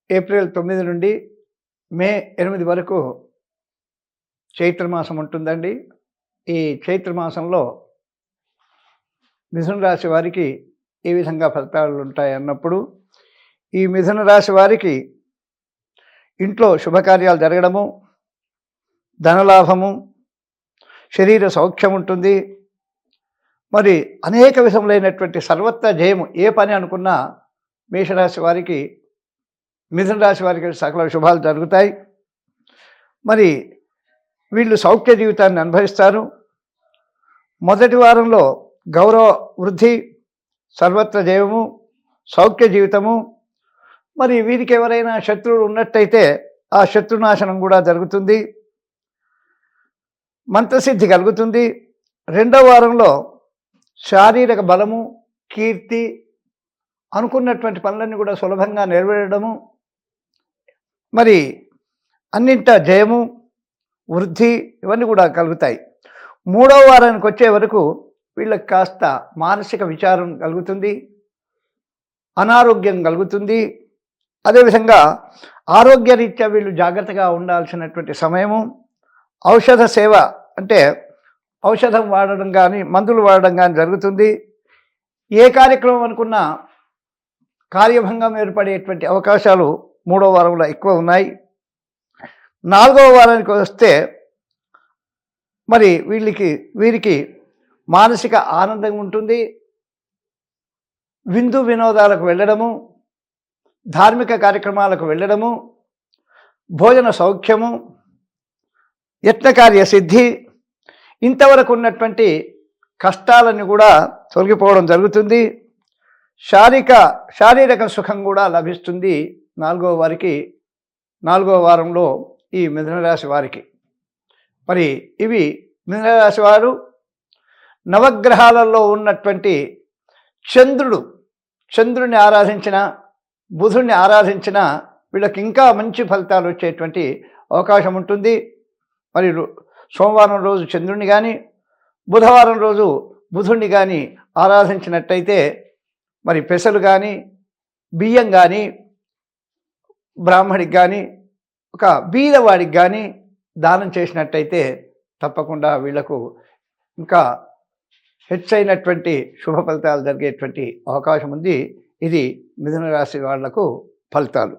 April 9 నుండి మే 8 వరకు చైత్రమాసం ఉంటుందండి. ఈ చైత్రమాసంలో మిథున రాశి వారికి ఏ విధంగా ఫలితాలు ఉంటాయన్నప్పుడు, ఈ మిథున రాశి వారికి ఇంట్లో శుభకార్యాలు జరగడము, ధనలాభము, శరీర సౌఖ్యం ఉంటుంది. మరి అనేక విధములైనటువంటి సర్వత్ర జయము. ఏ పని అనుకున్నా మేషరాశి వారికి, మిథున రాశి వారికి సకల శుభాలు జరుగుతాయి. మరి వీళ్ళు సౌఖ్య జీవితాన్ని అనుభవిస్తారు. మొదటి వారంలో గౌరవ వృద్ధి, సర్వత్ర జయము, సౌఖ్య జీవితము. మరి వీరికి ఎవరైనా శత్రువులు ఉన్నట్టయితే ఆ శత్రునాశనం కూడా జరుగుతుంది. మంత్రసిద్ధి కలుగుతుంది. రెండవ వారంలో శారీరక బలము, కీర్తి, అనుకున్నటువంటి పనులన్నీ కూడా సులభంగా నెరవేరడము, మరి అన్నింట జయము, వృద్ధి ఇవన్నీ కూడా కలుగుతాయి. మూడవ వారానికి వచ్చే వరకు వీళ్ళకి కాస్త మానసిక విచారం కలుగుతుంది, అనారోగ్యం కలుగుతుంది. అదేవిధంగా ఆరోగ్యరీత్యా వీళ్ళు జాగ్రత్తగా ఉండాల్సినటువంటి సమయము. ఔషధ సేవ అంటే ఔషధం వాడడం కానీ, మందులు వాడడం కానీ జరుగుతుంది. ఏ కార్యక్రమం అనుకున్నా కార్యభంగం ఏర్పడేటువంటి అవకాశాలు మూడవ వారంలో ఎక్కువ ఉన్నాయి. నాలుగవ వారానికి వస్తే మరి వీరికి మానసిక ఆనందం ఉంటుంది. విందు వినోదాలకు వెళ్ళడము, ధార్మిక కార్యక్రమాలకు వెళ్ళడము, భోజన సౌఖ్యము, యత్నకార్య సిద్ధి, ఇంతవరకు ఉన్నటువంటి కష్టాలన్నీ కూడా తొలగిపోవడం జరుగుతుంది. శారీరక సుఖం కూడా లభిస్తుంది నాలుగవ వారంలో ఈ మిథున రాశి వారికి. మరి ఇవి మిథున రాశి వారు నవగ్రహాలలో ఉన్నటువంటి చంద్రుడిని ఆరాధించిన, బుధుడిని ఆరాధించిన వీళ్ళకి ఇంకా మంచి ఫలితాలు వచ్చేటువంటి అవకాశం ఉంటుంది. మరి సోమవారం రోజు చంద్రుడిని కానీ, బుధవారం రోజు బుధుడిని కానీ ఆరాధించినట్టయితే, మరి పెసలు కానీ, బియ్యం కానీ బ్రాహ్మడికి కానీ, ఒక బీదవాడికి కానీ దానం చేసినట్టయితే తప్పకుండా వీళ్లకు ఇంకా హెచ్చైనటువంటి శుభ ఫలితాలు జరిగేటువంటి అవకాశం ఉంది. ఇది మిథున రాశి వాళ్లకు ఫలితాలు.